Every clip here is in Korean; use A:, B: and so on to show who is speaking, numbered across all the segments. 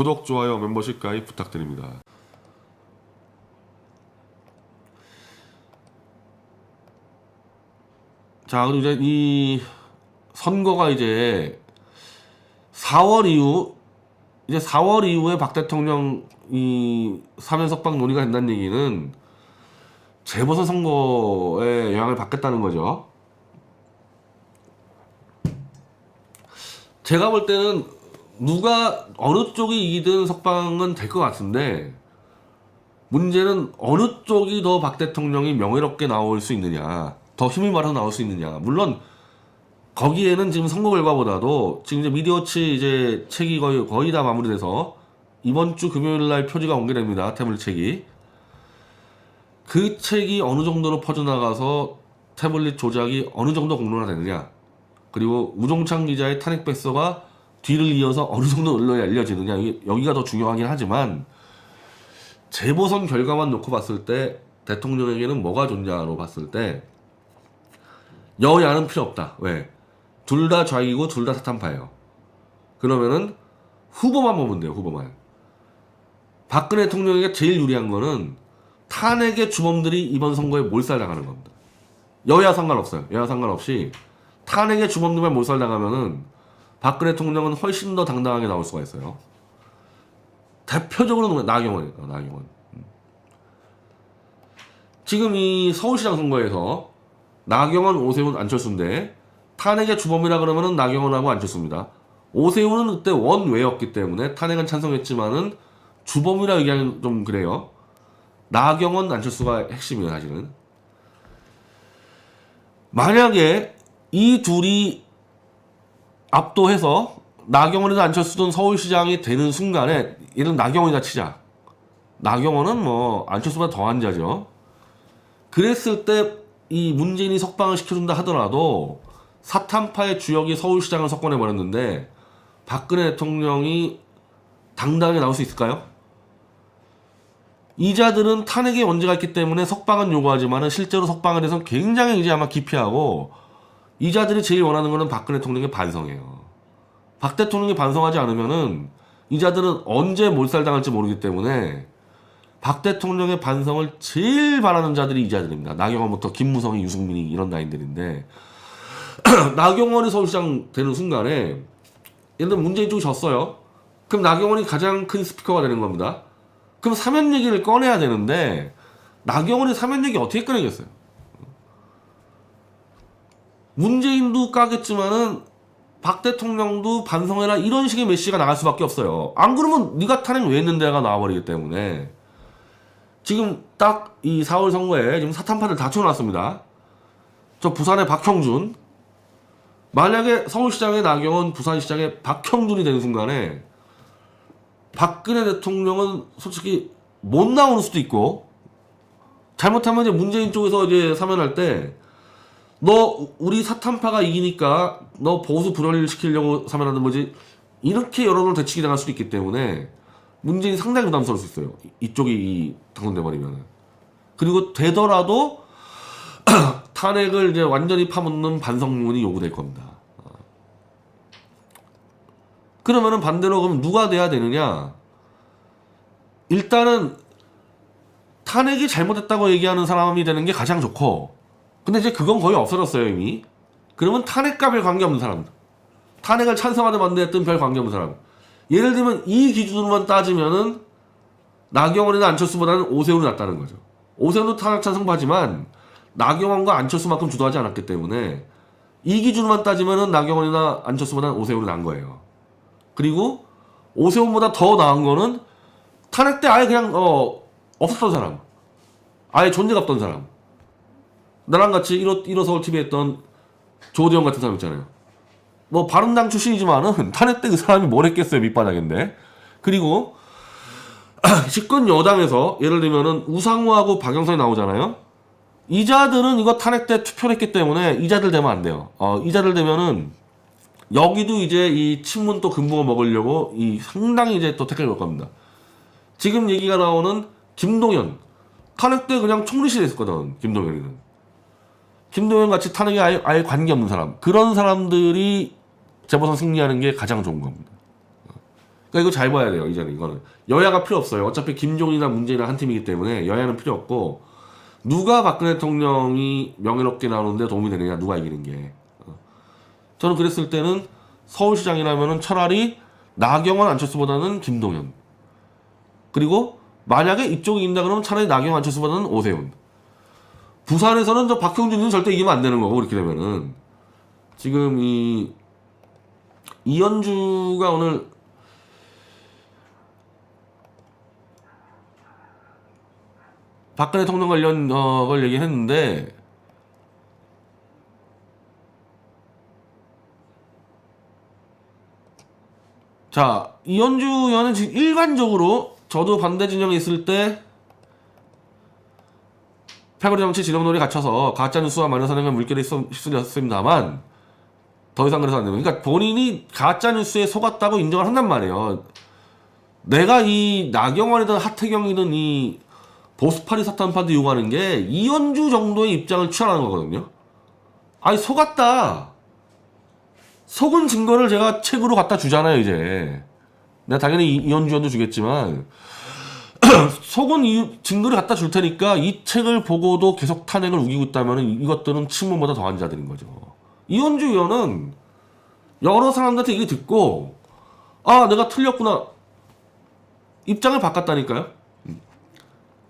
A: 구독, 좋아요, 멤버십 가입 부탁드립니다. 자, 그리고 이제 이 선거가 이제 4월 이후, 이제 4월 이후에 박 대통령 이 사면 석방 논의가 된다는 얘기는 재보선 선거에 영향을 받겠다는 거죠. 제가 볼 때는 누가 어느 쪽이 이기든 석방은 될 것 같은데, 문제는 어느 쪽이 더 박 대통령이 명예롭게 나올 수 있느냐, 더 힘을 말아서 나올 수 있느냐. 물론 거기에는 지금 선거 결과보다도 지금 이제 미디어치 이제 책이 거의 다 마무리돼서 이번 주 금요일 날 표지가 공개됩니다. 태블릿 책이. 그 책이 어느 정도로 퍼져나가서 태블릿 조작이 어느 정도 공론화되느냐, 그리고 우종찬 기자의 탄핵 백서가 뒤를 이어서 어느 정도 언론에 알려지느냐, 여기가 더 중요하긴 하지만, 재보선 결과만 놓고 봤을 때 대통령에게는 뭐가 좋냐로 봤을 때 여야는 필요 없다. 왜? 둘 다 좌익이고 둘 다 사탄파예요. 그러면은 후보만 보면 돼요. 후보만. 박근혜 대통령에게 제일 유리한 거는 탄핵의 주범들이 이번 선거에 몰살당하는 겁니다. 여야 상관없어요. 여야 상관없이 탄핵의 주범들만 몰살당하면은 박근혜 대통령은 훨씬 더 당당하게 나올 수가 있어요. 대표적으로 나경원이니까, 나경원. 지금 이 서울시장 선거에서 나경원, 오세훈, 안철수인데 탄핵의 주범이라 그러면은 나경원하고 안철수입니다. 오세훈은 그때 원외였기 때문에 탄핵은 찬성했지만은 주범이라 얘기하면 좀 그래요. 나경원, 안철수가 핵심이에요, 사실은. 만약에 이 둘이 압도해서 나경원이든 안철수든 서울시장이 되는 순간에, 얘는 나경원이다 치자. 나경원은 뭐 안철수보다 더한 자죠. 그랬을 때 이 문재인이 석방을 시켜준다 하더라도 사탄파의 주역이 서울시장을 석권해버렸는데 박근혜 대통령이 당당하게 나올 수 있을까요? 이자들은 탄핵의 원죄가 있기 때문에 석방은 요구하지만 실제로 석방에 대해서는 굉장히 이제 아마 기피하고, 이자들이 제일 원하는 거는 박근혜 대통령의 반성이에요. 박 대통령이 반성하지 않으면은 이자들은 언제 몰살당할지 모르기 때문에 박 대통령의 반성을 제일 바라는 자들이 이자들입니다. 나경원부터 김무성이, 유승민이 이런 라인들인데 나경원이 서울시장 되는 순간에, 예를 들어 문재인 쪽이 졌어요. 그럼 나경원이 가장 큰 스피커가 되는 겁니다. 그럼 사면 얘기를 꺼내야 되는데 나경원이 사면 얘기 어떻게 꺼내겠어요? 문재인도 까겠지만은 박 대통령도 반성해라, 이런 식의 메시지가 나갈 수밖에 없어요. 안 그러면 네가 탄핵 왜 했는데가 나와버리기 때문에. 지금 딱 이 4월 선거에 지금 사탄파들 다 쳐놨습니다. 저 부산의 박형준, 만약에 서울시장의 나경원, 부산시장의 박형준이 되는 순간에 박근혜 대통령은 솔직히 못 나오는 수도 있고, 잘못하면 이제 문재인 쪽에서 이제 사면할 때 너 우리 사탄파가 이기니까 너 보수 불안을 시키려고 사면하는 거지, 이렇게 여론을 대치기 당할 수도 있기 때문에 문재인이 상당히 부담스러울 수 있어요. 이쪽이 당선돼 버리면. 그리고 되더라도 탄핵을 이제 완전히 파묻는 반성문이 요구될 겁니다. 그러면은 반대로 그럼 누가 돼야 되느냐? 일단은 탄핵이 잘못됐다고 얘기하는 사람이 되는 게 가장 좋고, 근데 이제 그건 거의 없어졌어요, 이미. 그러면 탄핵과 별 관계없는 사람, 탄핵을 찬성하든 반대했든 별 관계없는 사람. 예를 들면 이 기준으로만 따지면은 나경원이나 안철수보다는 오세훈이 낫다는 거죠. 오세훈도 탄핵 찬성파지만 나경원과 안철수만큼 주도하지 않았기 때문에 이 기준으로만 따지면은 나경원이나 안철수보다는 오세훈이 나은 거예요. 그리고 오세훈보다 더 나은 거는 탄핵 때 아예 그냥 없었던 사람, 아예 존재가 없던 사람, 나랑 같이 1호 서울 TV 했던 조대영 같은 사람 있잖아요. 뭐 바른당 출신이지만은 탄핵 때 그 사람이 뭘 했겠어요, 밑바닥인데. 그리고 집권 여당에서 예를 들면은 우상호하고 박영선이 나오잖아요. 이자들은 이거 탄핵 때 투표를 했기 때문에 이자들 되면 안 돼요. 이자들 되면은 여기도 이제 이 친문 또 금붕어 먹으려고 상당히 이제 또 태클을 걸 겁니다. 지금 얘기가 나오는 김동연, 탄핵 때 그냥 총리실 했었거든. 김동연 같이 탄핵에 아예 관계없는 사람, 그런 사람들이 재보선 승리하는 게 가장 좋은 겁니다. 그러니까 이거 잘 봐야 돼요. 이제는 이거는 여야가 필요 없어요. 어차피 김종인이나 문재인이랑 한 팀이기 때문에 여야는 필요 없고, 누가 박근혜 대통령이 명예롭게 나오는데 도움이 되느냐, 누가 이기는 게. 저는 그랬을 때는 서울시장이라면은 차라리 나경원 안철수보다는 김동연, 그리고 만약에 이쪽이 이긴다 그러면 차라리 나경원 안철수보다는 오세훈. 부산에서는 저 박형준은 절대 이기면 안 되는 거고, 그렇게 되면은 지금 이 이현주가 오늘 박근혜 대통령 관련 걸 얘기했는데, 자, 이현주 의원은 지금 일반적으로 저도 반대 진영에 있을 때 패거리 정치 진영놀이 갇혀서 가짜뉴스와 마녀 사냥의 물결에 휩쓸렸습니다만 더 이상 그래서 안 되고, 그러니까 본인이 가짜뉴스에 속았다고 인정을 한단 말이에요. 내가 이 나경원이든 하태경이든 이 보수파리 사탄파도 요구하는 게 이현주 정도의 입장을 취하라는 거거든요. 아니, 속았다. 속은 증거를 제가 책으로 갖다 주잖아요, 이제. 내가 당연히 이현주 의원도 주겠지만, 속은 증거를 갖다 줄 테니까 이 책을 보고도 계속 탄핵을 우기고 있다면 이것들은 친문보다 더한 자들인 거죠. 이현주 의원은 여러 사람들한테 얘기 듣고, 아, 내가 틀렸구나. 입장을 바꿨다니까요.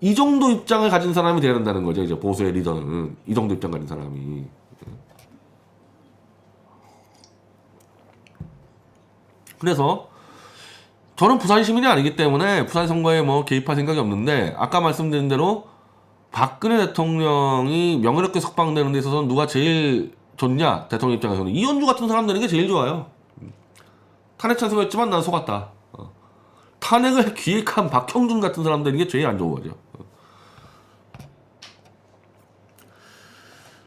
A: 이 정도 입장을 가진 사람이 돼야 된다는 거죠. 이제 보수의 리더는 이 정도 입장 가진 사람이. 그래서 저는 부산 시민이 아니기 때문에 부산 선거에 뭐 개입할 생각이 없는데, 아까 말씀드린 대로 박근혜 대통령이 명예롭게 석방되는 데 있어서 누가 제일 좋냐, 대통령 입장에서는 이현주 같은 사람 되는 게 제일 좋아요. 탄핵 찬성했지만 난 속았다. 탄핵을 기획한 박형준 같은 사람 되는 게 제일 안 좋은 거죠.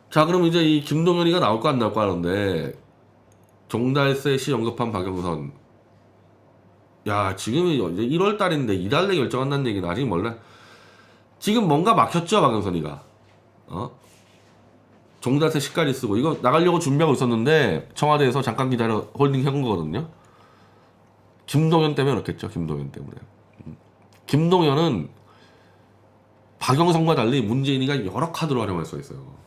A: 자, 그럼 이제 이 김동연이가 나올까 안 나올까 하는데, 종달새 시 언급한 박영선. 야, 지금이 이제 1월 달인데 이달 내 결정한다는 얘기는 아직 몰라. 지금 뭔가 막혔죠, 박영선이가. 종달새 시까지 쓰고 이거 나가려고 준비하고 있었는데 청와대에서 잠깐 기다려 홀딩 해온 거거든요. 김동연 때문에 그렇겠죠. 김동연 때문에. 김동연은 박영선과 달리 문재인이가 여러 카드로 활용할 수 있어요.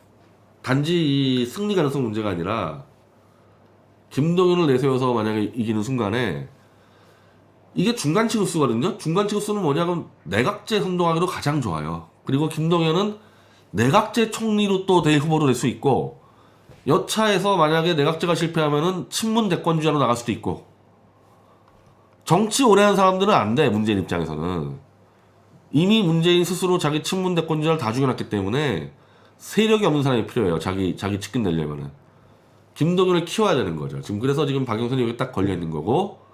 A: 단지 이 승리 가능성 문제가 아니라 김동연을 내세워서 만약에 이기는 순간에 이게 중간 취급수거든요. 중간 취급수는 뭐냐면 내각제 선동하기로 가장 좋아요. 그리고 김동연은 내각제 총리로 또 대후보로 될 수 있고, 여차에서 만약에 내각제가 실패하면은 친문 대권주자로 나갈 수도 있고. 정치 오래 한 사람들은 안 돼, 문재인 입장에서는. 이미 문재인 스스로 자기 친문 대권주자를 다 죽여놨기 때문에 세력이 없는 사람이 필요해요. 자기 측근 내려면은. 김동연을 키워야 되는 거죠. 그래서 지금 박영선이 여기 딱 걸려있는 거고,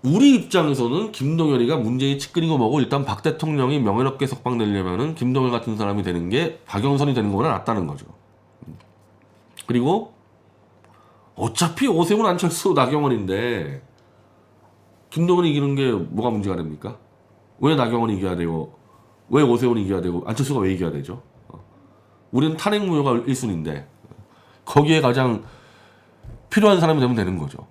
A: 우리 입장에서는 김동연이가 문재인 측근이고 뭐고, 일단 박 대통령이 명예롭게 석방되려면은 김동연 같은 사람이 되는 게 박영선이 되는 것보다 낫다는 거죠. 그리고 어차피 오세훈 안철수 나경원인데 김동연이 이기는 게 뭐가 문제가 됩니까? 왜 나경원이 이겨야 되고 왜 오세훈이 이겨야 되고 안철수가 왜 이겨야 되죠? 우리는 탄핵 무효가 1순위인데 거기에 가장 필요한 사람이 되면 되는 거죠.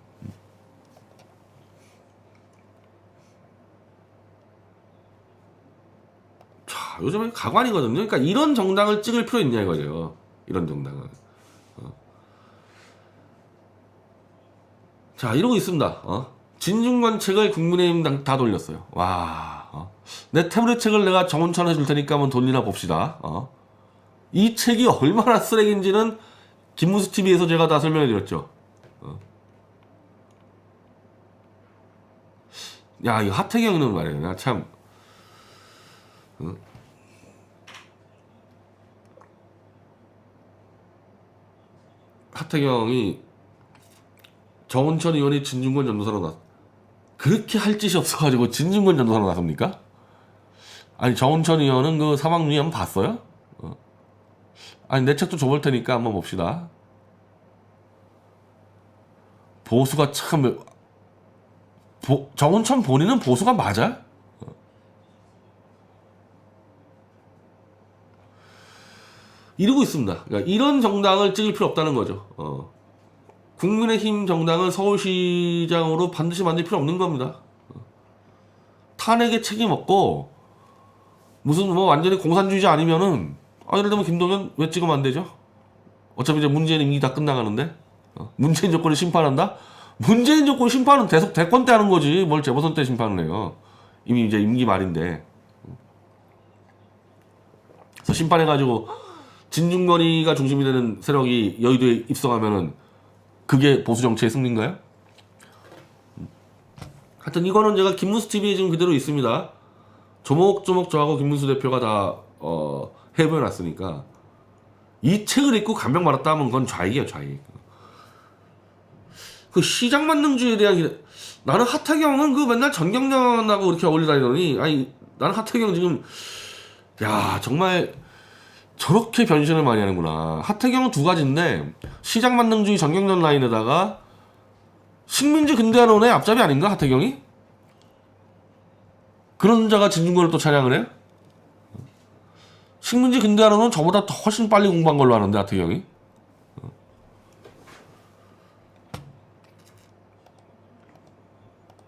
A: 자, 요즘에 가관이거든요. 그러니까 이런 정당을 찍을 필요 있냐 이거죠. 이런 정당은. 자, 이러고 있습니다. 진중권 책을 국민의힘 다 돌렸어요. 와, 내 태블릿 책을 내가 정원천에 줄 테니까 한번 돌리나 봅시다. 이 책이 얼마나 쓰레기인지는 김문수 TV에서 제가 다 설명해 드렸죠. 야, 이 하태경은 말이에요. 나 참. 하태경이 정운천 의원이 진중권 전도사로 그렇게 할 짓이 없어가지고 진중권 전도사로 나섭니까? 아니, 정운천 의원은 그 사망 누이 한번 봤어요? 아니, 내 책도 줘볼 테니까 한번 봅시다. 보수가 참, 정운천 본인은 보수가 맞아? 이러고 있습니다. 그러니까 이런 정당을 찍을 필요 없다는 거죠. 국민의힘 정당은 서울시장으로 반드시 만들 필요 없는 겁니다. 탄핵에 책임 없고 무슨 뭐 완전히 공산주의자 아니면은 예를 들면 김동연 왜 찍으면 안 되죠? 어차피 이제 문재인 임기 다 끝나가는데 문재인 정권을 심판한다? 문재인 정권 심판은 계속 대권 때 하는 거지 뭘 재보선 때 심판을 해요. 이미 이제 임기 말인데. 그래서 심판해가지고 진중권이가 중심이 되는 세력이 여의도에 입성하면은 그게 보수 정치의 승리인가요? 하여튼 이거는 제가 김문수 TV에 지금 그대로 있습니다. 조목조목 저하고 김문수 대표가 다 해보해놨으니까 이 책을 읽고 감명 받았다 하면 그건 좌익이에요, 좌익. 그 시장 만능주의에 대한 나는 하태경은 그 맨날 전경련하고 이렇게 어울리다니더니 아니 나는 하태경 지금 야 정말 저렇게 변신을 많이 하는구나. 하태경은 두 가지인데 시장 만능주의 전경련 라인에다가 식민지 근대화론의 앞잡이 아닌가 하태경이? 그런 자가 진중권을 또 찬양을 해요? 식민지 근대화론은 저보다 더 훨씬 빨리 공부한 걸로 아는데 하태경이?